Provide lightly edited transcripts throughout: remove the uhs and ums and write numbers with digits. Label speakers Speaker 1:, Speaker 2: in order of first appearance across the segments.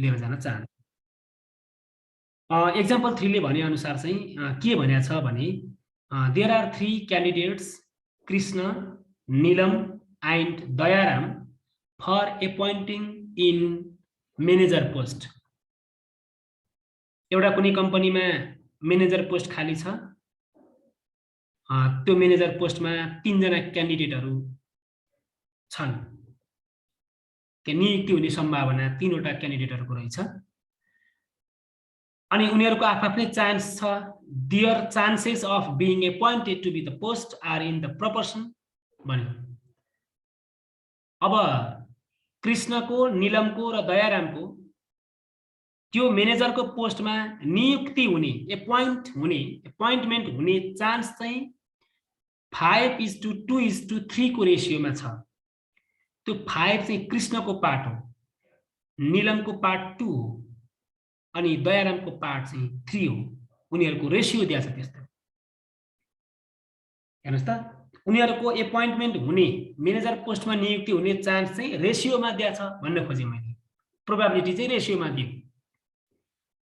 Speaker 1: लिएर जान चाहन्छु। एक्जाम्पल 3 ले भने अनुसार चाहिँ के भनेको छ भने there are 3 candidates Krishna, Neelam and Dayaram for appointing in manager post. एउटा कुनै कम्पनीमा म्यानेजर पोस्ट खाली छ, त्यो म्यानेजर पोस्टमा 3 जना क्यान्डिडेटहरू छन्। त्यो नियुक्ति हुने सम्भावना 3 वटा क्यान्डिडेटहरूको रहेछ अनि उनीहरूको आफ्नै चान्स छ। Their chances of being appointed to be the post are in the proportion भन्यो। अब कृष्णको, नीलमको र दयारामको त्यो म्यानेजरको पोस्टमा नियुक्ति हुने, एपोइन्टमेन्ट हुने चान्स चाहिँ 5:2:3 को रेसियोमा छ। त्यो 5 चाहिँ कृष्णको पार्ट हो, नीलमको पार्ट 2 हो अनि दयारामको पार्ट चाहिँ 3 हो। उनीहरूको रेसियो दिएको छ त्यस्तो। हेर्नुस् त, उनीहरूको एपोइन्टमेन्ट हुने, म्यानेजर पोस्टमा नियुक्ति हुने चान्स चाहिँ रेसियोमा दिएको छ भन्न खोजेँ मैले। प्रोबेबिलिटी चाहिँ रेसियोमा दियो।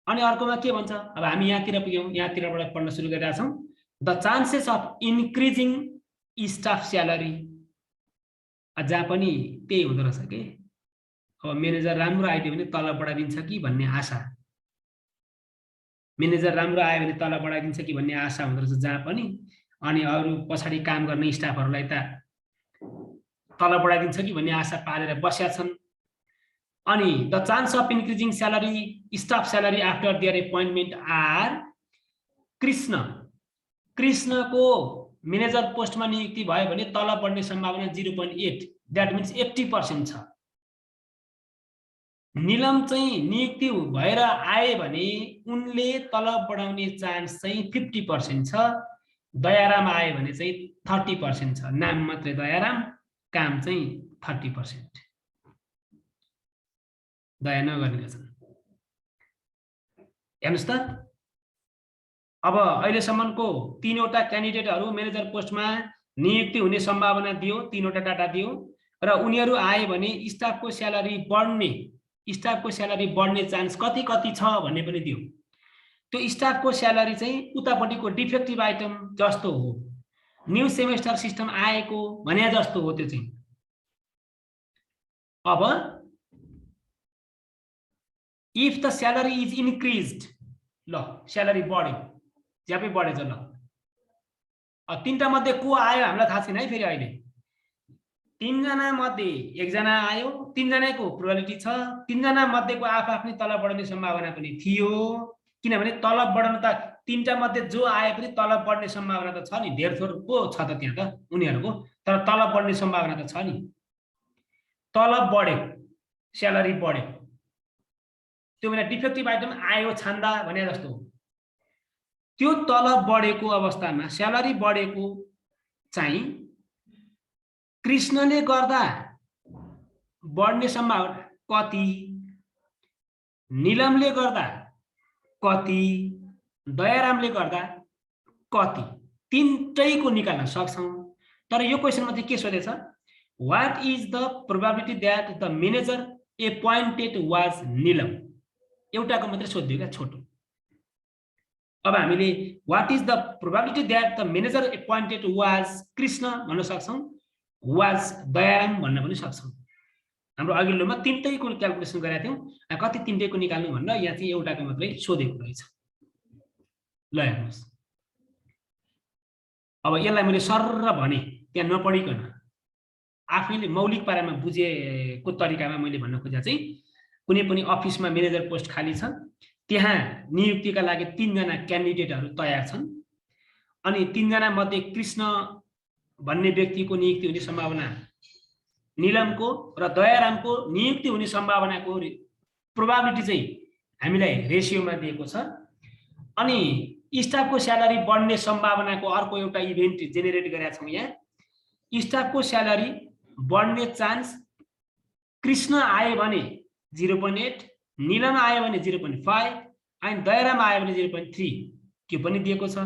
Speaker 1: अनि अर्कोमा के भन्छ, अब हामी यहाँतिर पुग्यौँ, यहाँतिरबाट पढ्न सुरु गरिरहेका छौँ। The chances of increasing staff salary, जहाँ पनि त्यही हुँदो रहेछ कि अब म्यानेजर राम्रो आइदियो भने तलब बढाइदिन्छ कि भन्ने आशा, म्यानेजर राम्रो आयो भने तलब बढाइदिन्छ कि भन्ने आशा हुँदो रहेछ जहाँ पनि। अनि अरू पछाडि काम गर्ने स्टाफहरूलाई त तलब बढाइदिन्छ कि भन्ने आशा पालेर बसेका छन्। अनि the chance of increasing salary, staff salary after their appointment are कृष्णको म्यानेजर पोस्टमा नियुक्ति भयो भने तलब बढ्ने सम्भावना 0.8, द्याट मिन्स 80% छ। नीलम चाहिँ नियुक्ति भएर आए भने उनले तलब बढाउने चान्स चाहिँ 50% छ। दयाराम आए भने चाहिँ 30% छ। नाम मात्रै दयाराम, काम चाहिँ 30%। दया नगर्ने रहेछन्। हेर्नुहोस् त, अब अहिलेसम्मको 3 वटा क्यान्डिडेटहरू म्यानेजर पोस्टमा नियुक्ति हुने सम्भावना दियो, 3 वटा डाटा दियो र उनीहरू आए भने स्टाफको स्यालेरी बढ्ने चान्स कति छ भन्ने पनि दियो। त्यो स्टाफको स्यालेरी चाहिँ उतापट्टिको डिफेक्टिभ आइटम जस्तो हो, न्यू सेमेस्टर सिस्टम आएको भने जस्तो हो। त्यो चाहिँ अब इफ द स्यालेरी इज इन्क्रिज्ड, ल स्यालेरी बढ्यो, ज्यापै बढेछ। ल 3टा मध्ये को आयो हामीलाई थाहा छैन है। फेरि अहिले 3 जना मध्ये 1 जना आयो, 3 जनाको प्रोबेबिलिटी छ। 3 जना मध्येको आफ्नै तलब बढ्ने सम्भावना पनि थियो, किनभने तलब बढ्न त 3टा मध्ये जो आए पनि तलब बढ्ने सम्भावना त छ नि। धेर थोर को छ त त्यहाँ त उनीहरूको, तर तलब बढ्ने सम्भावना त छ नि। तलब बढ्यो, स्यालेरी बढ्यो, त्यो भने डिफेक्टिभ आइटम आयो छान्दा भने जस्तो हो। त्यो तलब बढेको अवस्थामा स्यालेरी बढेको चाहिँ कृष्णले गर्दा बढ्ने सम्भावना कति, नीलमले गर्दा कति, दयारामले गर्दा कति, 3टैको निकाल्न सक्छौँ। तर यो क्वेसनमा चाहिँ के सोधेछ, what is the probability that the manager appointed was Neelam, एउटाको मात्रै सोध्यो क्या, छोटो। अब हामीले what is the probability that the manager appointed was Krishna भन्न सक्छौँ, वाज दयाराम भन्न पनि सक्छौँ। हाम्रो अघिल्लोमा 3टैको क्याल्कुलेसन गरेका थियौँ, कति 3टैको निकाल्नु भनेर यहाँ चाहिँ एउटाको मात्रै सोधेको रहेछ। ल हेर्नुहोस्, अब यसलाई मैले सरर भने त्यहाँ नपढिकन आफैले मौलिक पारामा बुझेको तरिकामा मैले भन्न खोजेको चाहिँ कुनै पनि अफिसमा म्यानेजर पोस्ट खाली छ, त्यहाँ नियुक्तिका लागि 3 जना क्यान्डिडेटहरू तयार छन् अनि 3 जना मध्ये कृष्ण भन्ने व्यक्तिको नियुक्ति हुने सम्भावना, नीलमको र दयारामको नियुक्ति हुने सम्भावनाको प्रोबेबिलिटी चाहिँ हामीलाई रेसियोमा दिएको छ। अनि स्टाफको स्यालेरी बढ्ने सम्भावनाको अर्को एउटा इभेन्ट जेनेरेट गरेका छौँ यहाँ। स्टाफको स्यालेरी बढ्ने चान्स कृष्ण आयो भने 0.8, नीलम आयो भने 0.5 अनि दयाराम आयो भने 0.3 त्यो पनि दिएको छ।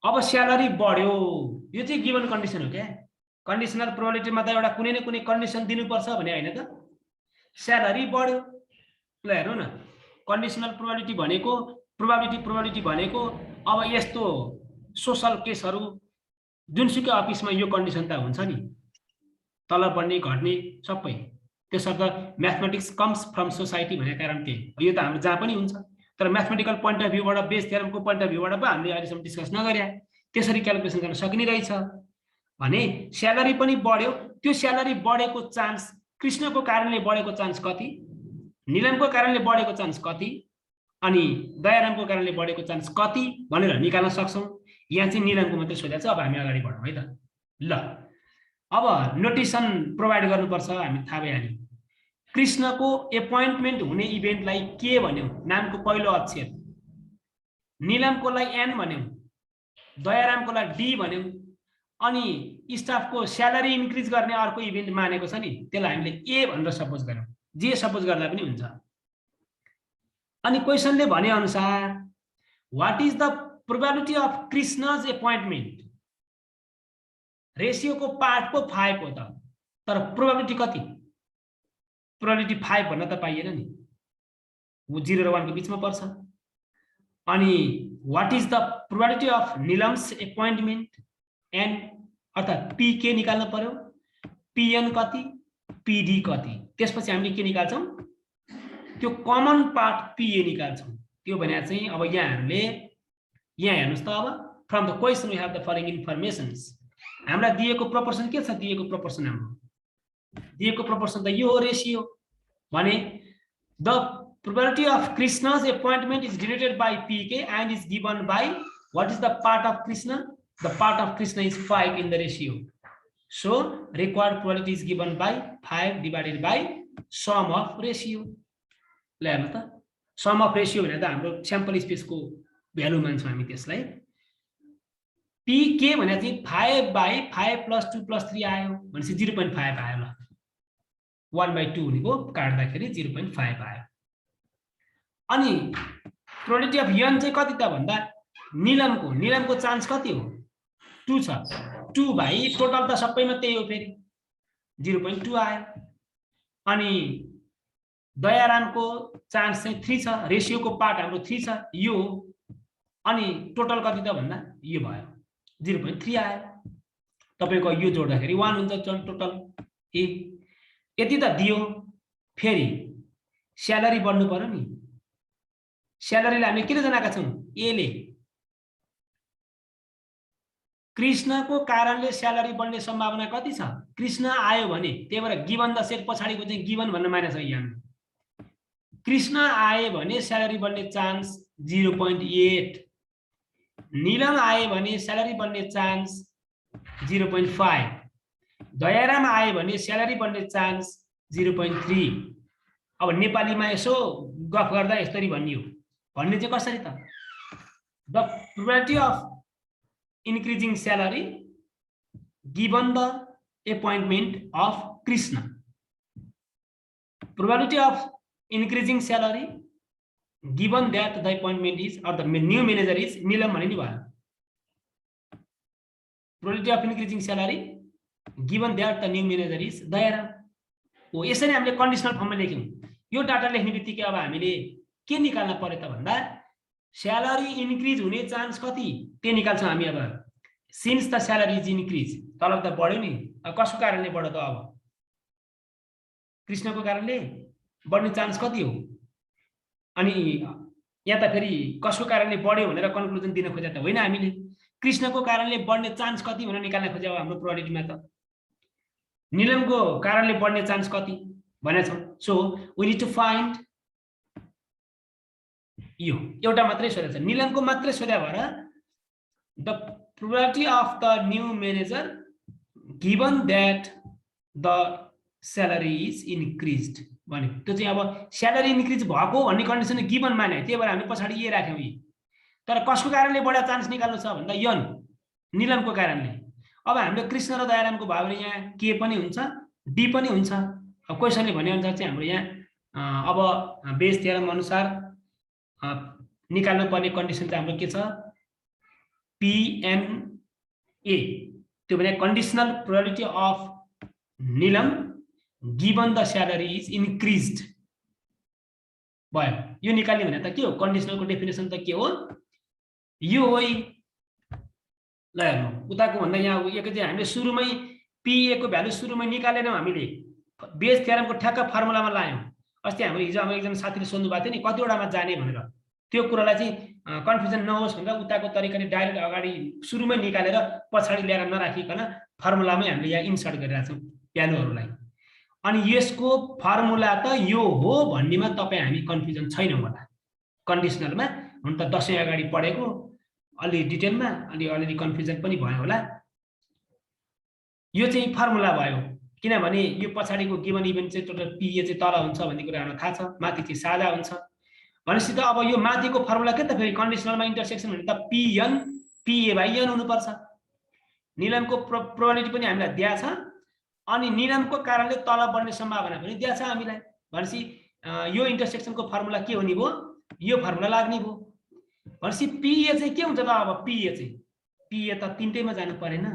Speaker 1: अब स्यालेरी बढ्यो, यो चाहिँ गिभन कन्डिसन हो क्या। कन्डिसनल प्रोबेबिलिटीमा त एउटा कुनै न कुनै कन्डिसन दिनुपर्छ भने हैन त। स्यालेरी बढ्यो, ल हेर्नु न, कन्डिसनल प्रोबेबिलिटी भनेको अब यस्तो सोशल केसहरू जुनसुकै अफिसमा यो कन्डिसन त हुन्छ नि, तल बढ्ने घट्ने सबै। त्यसर्थ म्याथमेटिक्स कम्स फ्रम सोसाइटी भनेको कारण त्यही यो त हाम्रो जहाँ पनि हुन्छ। तर म्याथमेटिकल पोइन्ट अफ भ्यूबाट, बेस थ्योरमको पोइन्ट अफ भ्यूबाट पो हामीले अहिलेसम्म डिस्कस नगर्या। त्यसरी क्यालकुलेसन गर्न सकिने रहेछ भने स्यालेरी पनि बढ्यो। त्यो स्यालेरी बढेको चान्स कृष्णको कारणले बढेको चान्स कति, निलमको कारणले बढेको चान्स कति, अनि दयारामको कारणले बढेको चान्स कति भनेर निकाल्न सक्छौँ। यहाँ चाहिँ निलमको मात्रै सोधेको छ। अब हामी अगाडि बढौँ है त। ल अब नोटिसन प्रोभाइड गर्नुपर्छ। हामी थाहा भइहाल्यो कृष्णको एपोइन्टमेन्ट हुने इभेन्टलाई के भन्यौँ, नामको पहिलो अक्षर, निलमकोलाई एन भन्यौँ, दयारामकोलाई डी भन्यौँ, अनि स्टाफको स्यालेरी इन्क्रिज गर्ने अर्को इभेन्ट मानेको छ नि, त्यसलाई हामीले ए भनेर सपोज गर्यौँ। जे सपोज गर्दा पनि हुन्छ। अनि क्वेसनले भने अनुसार what is the probability of Krishna's appointment, रेसियोको पार्ट पो 5 हो त, तर प्रोबेबिलिटी कति, प्रोबेबिलिटी 5 भन्न त पाइएन नि, वो 0 र 1 को बीचमा पर्छ। अनि what is the probability of Neelam's appointment, N अर्थात् पीके निकाल्नु पर्यो, पीएन कति, पीडी कति, त्यसपछि हामीले के निकाल्छौँ, त्यो कमन पार्ट पीए निकाल्छौँ। त्यो भने चाहिँ अब यहाँहरूले यहाँ हेर्नुहोस् त, अब from the question we have the following informations. हामीलाई दिएको प्रोपोर्सन के छ, दिएको प्रोपोर्सन हाम्रो दिएको प्रोपोर्सन त यो हो रेसियो भने the probability of Krishna's appointment is denoted by PK and is given by what is the part of Krishna, the part of Krishna is 5 in the ratio. So required probability is given by 5 divided by sum of ratio. ल हेर्नु त, some of ratio भने त हाम्रो sample स्पेसको value मान्छौँ हामी त्यसलाई। पीके भने चाहिँ 5/5 + 2 + 3 आयो भनेपछि 0.5 आयो। ल 1/2 हुनेको काट्दाखेरि 0.5 आयो। अनि प्रोबेबिलिटी अफ यन चाहिँ कति त भन्दा निलमको चान्स कति हो, 2 छ। 2 भाइ टोटल त सबैमा त्यही हो, फेरि 0.2 आयो। अनि दयारामको चान्स चाहिँ 3 छ, रेसियोको पार्ट हाम्रो 3 छ यो, अनि टोटल कति त भन्दा यो भयो 0.3 आयो। तपाईको यो जोड्दाखेरि 1 हुन्छ टोटल ए। यति त दियो, फेरि स्यालेरी बढ्नु पर्यो नि। स्यालेरीलाई हामीले किन जनाएका छौँ, ए ले कृष्णको कारणले स्यालेरी बढ्ने सम्भावना कति छ, कृष्ण आयो भने, त्यही भएर गिवन द सेट पछाडिको चाहिँ गिवन भन्न मानेको छ। यहाँ कृष्ण आए भने स्यालेरी बढ्ने चान्स 0.8, निलम आए भने स्यालेरी बढ्ने चान्स 0.5, दयाराम आए भने स्यालेरी बढ्ने चान्स 0.3। अब नेपालीमा यसो गफ गर्दा यसरी भनियो, भन्ने चाहिँ कसरी त, the probability of increasing salary given the appointment of Krishna, probability of increasing salary given that the appointment is or the new manager is Nilam bhane नि भयो, probability of increasing salary given that the new manager is Dayaram हो। यसरी हामीले conditional फर्ममा लेख्यौं। यो data लेख्ने बित्तिकै अब हामीले के निकाल्न पर्यो त भन्दा स्यालेरी इन्क्रिज हुने चान्स कति त्यो निकाल्छौं हामी। अब since the salary is increase, तलब त बढ्यो नि, कसको कारणले बढ्यो त, अब कृष्णको कारणले बढ्ने चान्स कति हो। अनि यहाँ त फेरि कसको कारणले बढ्यो भनेर कन्क्लुजन दिन खोजे त होइन, हामीले कृष्णको कारणले बढ्ने चान्स कति भनेर निकाल्न खोजे हो हाम्रो प्रोबेबिलिटीमा त। निलमको कारणले बढ्ने चान्स कति भनेको छौं। So we need to find यो एउटा मात्रै सोधेको छ, निलमको मात्रै सोधे भएर the probability of the new manager given that the salary is increased भन्यो। त्यो चाहिँ अब स्यालेरी इन्क्रिज भएको भन्ने कन्डिसन गिवन माने, त्यही भएर हामी पछाडि ए राख्यौं। यी तर कसको कारणले बढा चान्स निकाल्नु छ भन्दा यन निलमको कारणले। अब हामीले कृष्ण र दयारामको भयो भने यहाँ के पनि हुन्छ, डी पनि हुन्छ। अब क्वेसनले भने अनुसार चाहिँ हाम्रो यहाँ अब बेस थ्योरम अनुसार निकाल्नु पर्ने कन्डिसन चाहिँ हाम्रो के छ, PNA, त्यो भने conditional probability of Neelam given the salary is increased भयो। यो निकाल्ने भने त के हो, कन्डिसनलको डेफिनेसन त के हो, यो हो। ल हेर्नु उताको भन्दा यहाँ एकैचोटि हामीले सुरुमै PA को भ्यालु सुरुमै निकालेनौँ, हामीले बेज थ्योरमको ठ्याक्क फर्मुलामा लायौँ। अस्ति हाम्रो हिजो हाम्रो एकजना साथीले सोध्नु भएको थियो नि कतिवटामा जाने भनेर, त्यो कुरालाई चाहिँ कन्फ्युजन नहोस् भनेर उताको तरिकाले डाइरेक्ट अगाडि सुरुमै निकालेर पछाडि ल्याएर नराखिकन फर्मुलामै हामीले यहाँ इन्सर्ट गरिरहेको छौँ भ्यालुहरूलाई। अनि यसको फर्मुला त यो हो भन्नेमा तपाईँ हामी कन्फ्युजन छैनौँ होला। कन्डिसनलमा हुन त 10 अगाडि पढेको अलि डिटेलमा अनि अलिअलि कन्फ्युजन पनि भयो होला। यो चाहिँ फर्मुला भयो, किनभने यो पछाडिको गिभन इभेन्ट चाहिँ टोटल PA चाहिँ तल हुन्छ भन्ने कुरा हामीलाई थाहा छ, माथि चाहिँ साझा हुन्छ भनेपछि त अब यो माथिको फर्मुला के त फेरि कन्डिसनलमा इन्टरसेक्सन भने त PN PA/N हुनुपर्छ। निलम्बको प्रोबेबिलिटी पनि हामीलाई दिएको छ अनि निलम्बको कारणले तल बढ्ने सम्भावना पनि दिएको छ हामीलाई। भनेपछि यो इन्टरसेक्सनको फर्मुला के हुने भयो, यो फर्मुला लाग्ने भयो। भनेपछि PA चाहिँ के हुन्छ त, अब PA त तिनटैमा जानु परेन।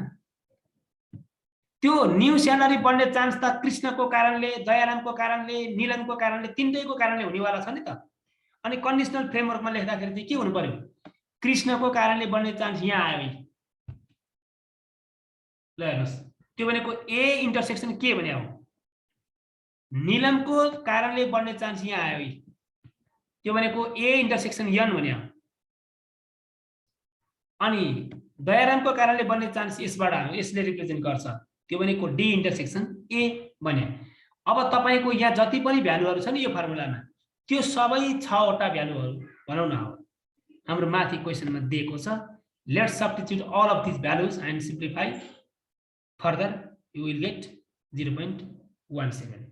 Speaker 1: त्यो न्यू स्यालेरी बढ्ने चान्स त कृष्णको कारणले, दयारामको कारणले, निलमको कारणले, तिनटैको कारणले हुनेवाला छ नि त। अनि कन्डिसनल फ्रेमवर्कमा लेख्दाखेरि चाहिँ के हुनु पर्यो, कृष्णको कारणले बढ्ने चान्स यहाँ आयो है। ल हेर्नुहोस् त्यो भनेको A इन्टरसेक्सन के भने हो, निलमको कारणले बढ्ने चान्स यहाँ आयो है, त्यो भनेको A इन्टरसेक्सन N भने हो। अनि दयारामको कारणले बढ्ने चान्स यसबाट आयो, यसले रिप्रेजेन्ट गर्छ, त्यो भनेको D इन्टरसेक्सन A भने। अब तपाईको यहाँ जति पनि भ्यालुहरु छ नि यो फर्मुलामा त्यो सबै 6 वटा भ्यालुहरु भनौं न हो हाम्रो माथि क्वेशनमा दिएको छ। Let's substitute all of this values and simplify further you will get 0.17।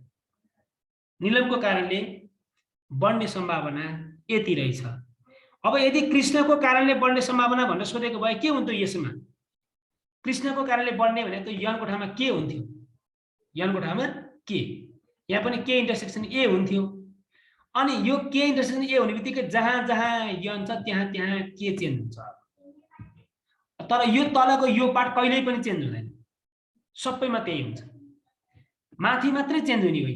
Speaker 1: निलमको कारणले बढ्ने सम्भावना यति रहेछ। अब यदि कृष्णको कारणले बढ्ने सम्भावना भनेर सोधेको भए के हुन्थ्यो, यसमा कृष्णको कारणले बढ्ने भने त यन को ठाउँमा के हुन्थ्यो, यन को ठाउँमा के, यहाँ पनि के इन्टरसेक्सन ए हुन्थ्यो। अनि यो के इन्टरसेक्सन ए हुने बित्तिकै जहाँ जहाँ यन छ त्यहाँ त्यहाँ के चेन्ज हुन्छ। तर यो तलको यो पार्ट कहिल्यै पनि चेन्ज हुँदैन, सबैमा त्यही हुन्छ। माथि मात्रै चेन्ज हुने हो,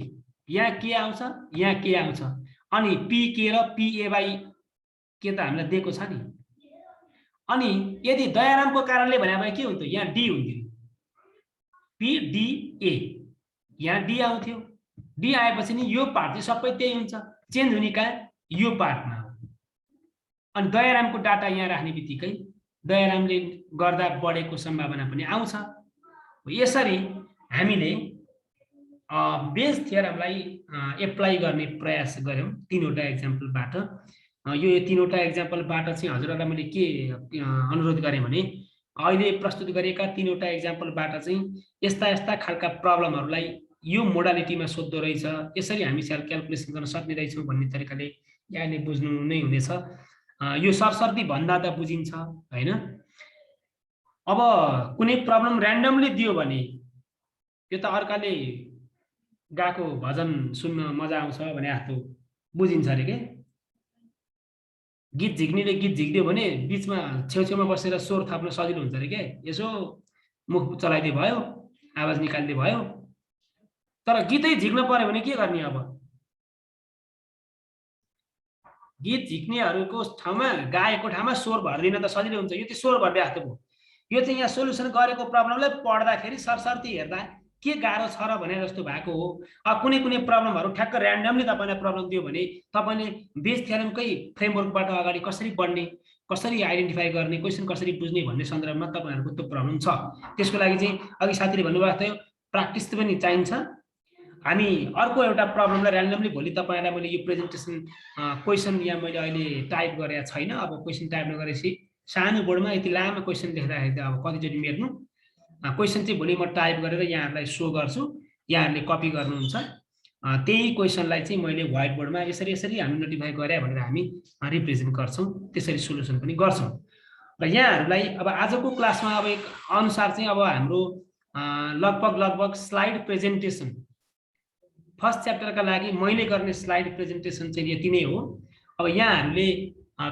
Speaker 1: यहाँ के आउँछ यहाँ के आउँछ। अनि पी के र पी ए बाई के त हामीलाई दिएको छ नि। अनि यदि दयारामको कारणले भने भए के हुन्थ्यो, यहाँ डी हुन्थ्यो, पी डी ए, यहाँ डी आउँथ्यो। डी आएपछि नि यो पार्ट चाहिँ सबै त्यही हुन्छ, चेन्ज हुने कहाँ यो पार्टमा हो। अनि दयारामको डाटा यहाँ राख्ने बित्तिकै दयारामले गर्दा बढेको सम्भावना पनि आउँछ। यसरी हामीले बेस थ्योरमलाई एप्लाई गर्ने प्रयास गर्यौं तीनवटा एक्जाम्पलबाट। यो तीनवटा एक्जाम्पलबाट चाहिँ हजुरहरुलाई मैले के अनुरोध गरेँ भने अहिले प्रस्तुत गरेका तीनवटा एक्जाम्पलबाट चाहिँ यस्ता यस्ता खालका प्रब्लमहरुलाई यो मोडालिटीमा सोध्दो रहेछ, यसरी हामी सेल्फ क्याल्कुलेसन गर्न सक्ने रहेछौं भन्ने तरिकाले यहाँले बुझ्नु नै हुनेछ। यो सरसर्ती भन्दा त बुझिन्छ हैन। अब कुनै प्रब्लम र्यान्डमली दियो भने यो त अर्काले गाको भजन सुन्न मजा आउँछ भने जस्तो बुझिन्छ रे के। गीत झिक्नेले गीत झिक्दियो भने बीचमा छेउछेउमा बसेर स्वर थप्न सजिलो हुन्छ रे के। यसो मुख चलाइदिए भयो, आवाज निकाल्दिए भयो। तर गीतै झिक्न पर्यो भने के गर्ने, अब गीत झिक्नेहरुको ठाउँमा गाएको ठाउँमा स्वर भर्दिन त सजिलो हुन्छ, यो चाहिँ स्वर भर्दै जस्तो भयो। यो चाहिँ यहाँ सोलुसन गरेको प्रब्लमलाई पढ्दाखेरि सरसर्ती हेर्दा के गाह्रो छ र भने जस्तो भएको हो। अब कुनै कुनै प्रब्लमहरु ठ्याक्क र्यान्डमली तपाईलाई प्रब्लम दियो भने तपाईले बेस थ्योरमकै फ्रेमवर्कबाट अगाडि कसरी बढ्ने, कसरी आइडेन्टिफाई गर्ने, क्वेशन कसरी बुझ्ने भन्ने सन्दर्भमा तपाईहरुको त्यो प्रब्लम छ। त्यसको लागि चाहिँ अघि साथीले भन्नुभएको थियो प्र्याक्टिस पनि चाहिन्छ। हामी अर्को एउटा प्रब्लमलाई र्यान्डमली भोलि तपाईहरुलाई मैले यो प्रेजेन्टेसन क्वेशन यहाँ मैले अहिले टाइप गरेको छैन। अब क्वेशन टाइप नगरेपछि सानो बोर्डमा यति लामो क्वेशन लेख्दाखेरि त अब कतिचोटि मेट्नु। क्वेशन चाहिँ भोलि म टाइप गरेर यहाँहरुलाई सो गर्छु, यहाँहरुले कपी गर्नुहुन्छ। त्यही क्वेशनलाई चाहिँ मैले व्हाइट बोर्डमा यसरी यसरी हामी नोटिफाई गरे भनेर हामी रिप्रेजेन्ट गर्छौं, त्यसरी सोलुसन पनि गर्छौं। र यहाँहरुलाई अब आजको क्लासमा अब एक अनुसार चाहिँ अब हाम्रो लगभग स्लाइड प्रेजेन्टेसन फर्स्ट च्याप्टरका लागि मैले गर्ने स्लाइड प्रेजेन्टेसन चाहिँ यति नै हो। अब यहाँहरुले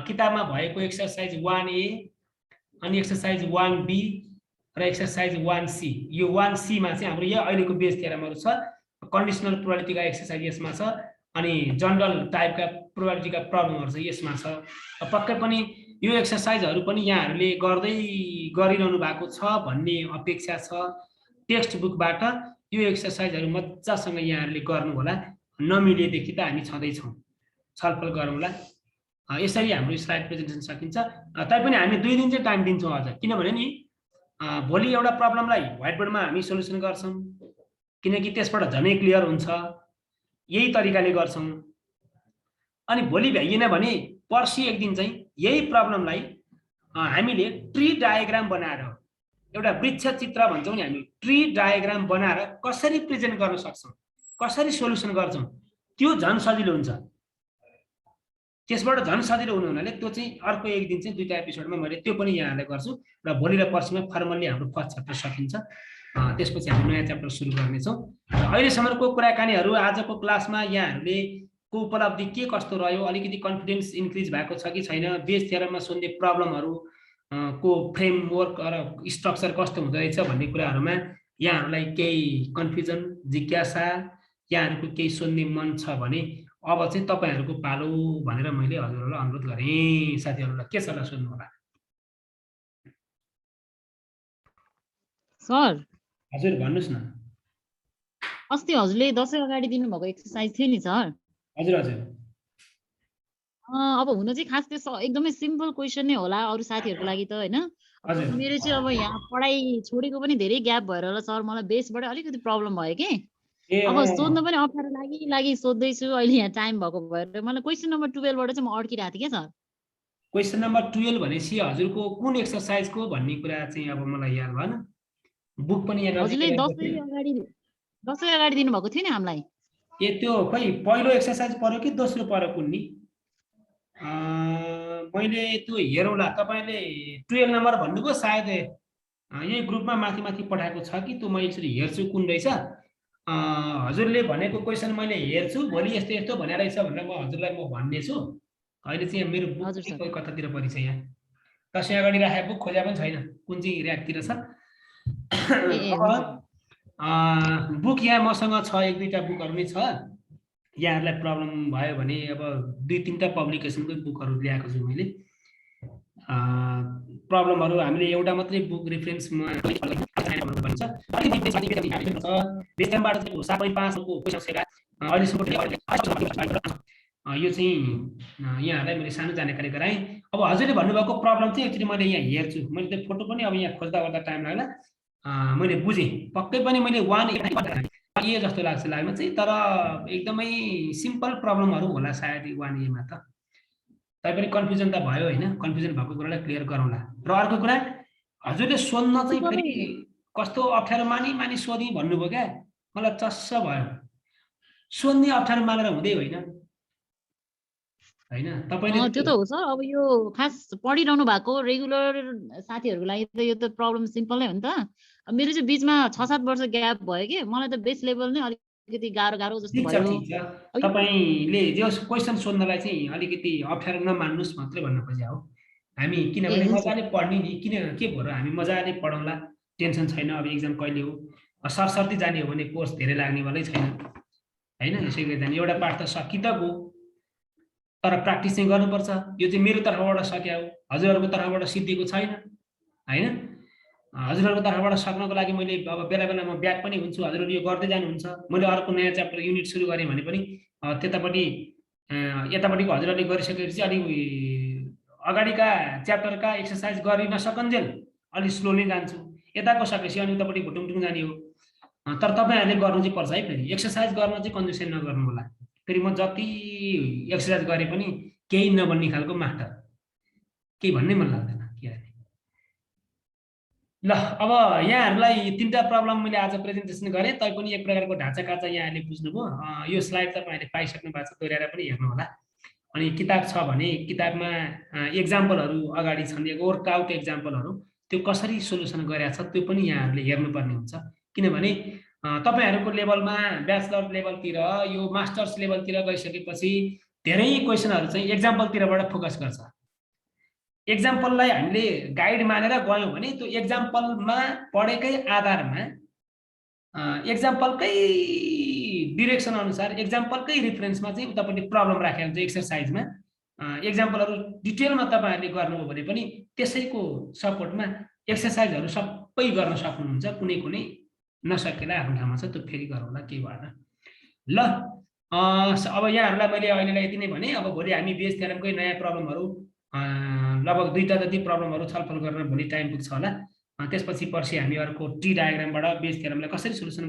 Speaker 1: किताबमा भएको एक्सरसाइज 1A अनि एक्सरसाइज 1B र एक्सरसाइज 1C, यो 1C मा चाहिँ हाम्रो यहाँ अहिलेको बेस थ्योरमहरु छ, कन्डिसनल प्रोबेबिलिटीका एक्सरसाइज यसमा छ। अनि जनरल टाइपका प्रोबेबिलिटीका प्रब्लमहरु चाहिँ यसमा छ। पक्कै पनि यो एक्सरसाइजहरु पनि यहाँहरूले गरिरहनु भएको छ भन्ने अपेक्षा छ। टेक्स्ट बुकबाट यो एक्सरसाइजहरु मजासँग यहाँहरूले गर्नु होला। नमिलेदेखि त हामी छँदैछौँ, छलफल गरौँला। यसरी हाम्रो स्लाइड प्रेजेन्टेसन सकिन्छ। तैपनि हामी 2 दिन चाहिँ टाइम दिन्छौँ अझ, किनभने नि भोलि एउटा प्रब्लमलाई व्हाइट बोर्डमा हामी सोल्युसन गर्छौँ, किनकि त्यसबाट झनै क्लियर हुन्छ। यही तरिकाले गर्छौँ। अनि भोलि भ्याइएन भने पर्सि एक दिन चाहिँ यही प्रब्लमलाई हामीले ट्री डायग्राम बनाएर, एउटा वृक्ष चित्र भन्छौँ नि हामी, ट्री डायग्राम बनाएर कसरी प्रेजेन्ट गर्न सक्छौँ, कसरी सोल्युसन गर्छौँ, त्यो झन् सजिलो हुन्छ। त्यसबाट झन् सजिलो हुनु हुनाले त्यो चाहिँ अर्को एक दिन चाहिँ 2टा एपिसोडमा मैले त्यो पनि यहाँहरूलाई गर्छु र भोलि र पर्सिमा फर्मल्ली हाम्रो फर्स्ट च्याप्टर सकिन्छ। त्यसपछि हामी नयाँ च्याप्टर सुरु गर्नेछौँ। र अहिलेसम्मको कुराकानीहरू आजको क्लासमा यहाँहरूले को उपलब्धि के कस्तो रह्यो, अलिकति कन्फिडेन्स इन्क्रिज भएको छ कि छैन, बेस थ्योरममा सोध्ने प्रब्लमहरू को फ्रेमवर्क र स्ट्रक्चर कस्तो हुँदो रहेछ भन्ने कुराहरूमा यहाँहरूलाई केही कन्फ्युजन, जिज्ञासा, यहाँहरूको केही सोध्ने मन छ भने अब चाहिँ तपाईहरुको पालो भनेर मैले हजुरहरुलाई अनुरोध गरेँ। साथीहरुलाई के सल्लाह सोध्नु होला?
Speaker 2: सर
Speaker 1: हजुर भन्नुस् न।
Speaker 2: अस्ति हजुरले दशैं अगाडि दिनुभएको एक्सरसाइज थियो नि सर।
Speaker 1: हजुर हजुर।
Speaker 2: अब हुन चाहिँ खास त्यो एकदमै सिम्पल क्वेशन नै होला अरु साथीहरुको लागि त हैन। मेरो चाहिँ अब यहाँ पढाइ छोडेको पनि धेरै ग्याप भएर होला सर, मलाई बेसबाट अलिकति प्रब्लम भयो के। अब सोध्न पनि अप्ठ्यारो लागि सोध्दै छु। अहिले यहाँ टाइम भएको भएर मलाई क्वेशन नम्बर 12 बाट चाहिँ म अड्किरहेको थिएँ के सर।
Speaker 1: क्वेशन नम्बर 12 भनेपछि हजुरको कुन एक्सरसाइजको भन्ने कुरा चाहिँ अब मलाई याद भएन। बुक पनि यहाँ
Speaker 2: हजुरले दशैं अगाडि दिनु भएको थियो नि हामीलाई।
Speaker 1: ए त्यो खै पहिलो एक्सरसाइज पर्यो कि दोस्रो पर्यो कुन नि? मैले त्यो हेरौँला। तपाईले 12 नम्बर भन्नुभयो सायद यही ग्रुपमा माथि माथि पठाएको छ कि त्यो मैले यसरी हेर्छु कुन रहेछ। हजुरले भनेको क्वेशन मैले हेर्छु, भोलि यस्तो यस्तो भने रहेछ भनेर म हजुरलाई म भन्ने छु। अहिले चाहिँ मेरो बुक कतातिर परि छ, यहाँ दशैं अगाडि राखेको बुक खोज्या पनि छैन कुन चाहिँ र्याकतिर छ। बुक यहाँ मसँग छ, 1-2टा बुकहरु नै छ। यहाँहरूलाई प्रब्लम भयो भने अब 2-3टा पब्लिकेसनको बुकहरु ल्याएको छु मैले। प्रब्लमहरु हामीले एउटा मात्रै बुक रेफरेन्समा भन्छ। बेसबाट चाहिँ 7.5 को क्वेशन सेट अहिलेसम्म यो चाहिँ यहाँहरूलाई मैले सानो जानकारी गराएँ। अब हजुरले भन्नुभएको प्रब्लम चाहिँ एकचोटि मैले यहाँ हेर्छु। मैले त्यो फोटो पनि अब यहाँ खोज्दा गर्दा टाइम लाग्ला। मैले बुझेँ, पक्कै पनि मैले 1A जस्तो लाग्न चाहिँ, तर एकदमै सिम्पल प्रब्लमहरु होला सायद 1A मा त। तैपनि कन्फ्युजन त भयो हैन, कन्फ्युजन भएको कुरालाई क्लियर गरौँला। र अर्को कुरा हजुरले सोध्न चाहिँ फेरि कस्तो अप्ठ्यारो मानी सोधी भन्नुभयो क्या, मलाई चस्स भयो। सोध्ने अप्ठ्यारो मानेर हुँदै होइन हैन। तपाईले
Speaker 2: त्यो त हो सर। अब यो खास पढिरहनु भएको रेगुलर साथीहरुको लागि त यो त प्रब्लम सिम्पल नै हो नि त। मेरो चाहिँ बीचमा 6-7 वर्ष ग्याप भयो के, मलाई त बेस लेभल नै अलिकति गाह्रो जस्तो भयो।
Speaker 1: तपाईले जो क्वेशन सोध्नलाई चाहिँ अलिकति अप्ठ्यारो नमान्नुस् मात्रै भन्न खोज्या हो हामी। किनभने मजाले पढ्ने नि, किन के भएर हामी मजाले पढौँला, टेन्सन छैन। अब एक्जाम कहिले हो, सरसर्ती जाने हो भने कोर्स धेरै लाग्ने वालै छैन हैन। यसैले जाने एउटा पाठ त सकि त गयो, तर प्र्याक्टिस चाहिँ गर्नुपर्छ। यो चाहिँ मेरो तर्फबाट सक्या हो, हजुरहरुको तर्फबाट सिद्धिएको छैन हैन। हजुरहरुको तर्फबाट सक्नको लागि मैले अब बेला बेलामा ब्याक पनि हुन्छु, हजुरहरु यो गर्दै जानुहुन्छ। मैले अर्को नयाँ च्याप्टर युनिट सुरु गरेँ भने पनि यतापट्टिको हजुरहरुले गरिसकेपछि अलि अगाडिका च्याप्टरका एक्सरसाइज गरिन सकन्जेल अलि स्लोली जान्छु। यताको सकेपछि अनि उतापट्टि भुटुङटुङ जाने हो। तर तपाईहरुले गर्नु चाहिँ पर्छ है। फेरि एक्सरसाइज गर्न चाहिँ कन्जुसन नगर्नु होला। फेरि म जति एक्सरसाइज गरे पनि केही नबन्ने खालको मास्टर, केही भन्नै मन लाग्दैन के गर्ने। ल अब यहाँहरूलाई 3टा प्रब्लम मैले आज प्रेजेन्टेसन गरेँ। तैपनि एक प्रकारको ढाँचा काचा यहाँले बुझ्नुभयो। यो स्लाइड तपाईहरुले पाइसक्नु भएको छ, दोहोर्याएर पनि हेर्नु होला। अनि किताब छ भने किताबमा एक्जाम्पलहरु अगाडि छन्, वर्कआउट एक्जाम्पलहरु, त्यो कसरी सोलुसन गरेका छ त्यो पनि यहाँहरूले हेर्नुपर्ने हुन्छ। किनभने तपाईहरुको लेभलमा ब्याचलर लेभलतिर, यो मास्टर्स लेभलतिर गइसकेपछि धेरै क्वेशनहरु चाहिँ एक्जाम्पलतिरबाट फोकस गर्छ। एक्जाम्पललाई हामीले गाइड मानेर गयौं भने त्यो एक्जाम्पलमा पढेकै आधारमा एक्जाम्पलकै डिरेक्सन अनुसार एक्जाम्पलकै रिफरेन्समा चाहिँ उतापट्टि प्रब्लम राखेको हुन्छ एक्सर्साइजमा। एक्जाम्पलहरू डिटेलमा तपाईँहरूले गर्नुभयो भने पनि त्यसैको सपोर्टमा एक्सर्साइजहरू सबै गर्न सक्नुहुन्छ। कुनै कुनै नसकेला आफ्नो ठाउँमा छ, त्यो फेरि गरौँला, केही भएन। ल अब यहाँहरूलाई मैले अहिलेलाई यति नै भने। अब भोलि हामी बेस थ्योरमकै नयाँ प्रब्लमहरू लगभग 2टा जति प्रब्लमहरू छलफल गर्न भोलि टाइम पुग्छ होला। त्यसपछि पर्सि हामी अर्को टी डायग्रामबाट बेस थ्योरमलाई कसरी सोल्युसन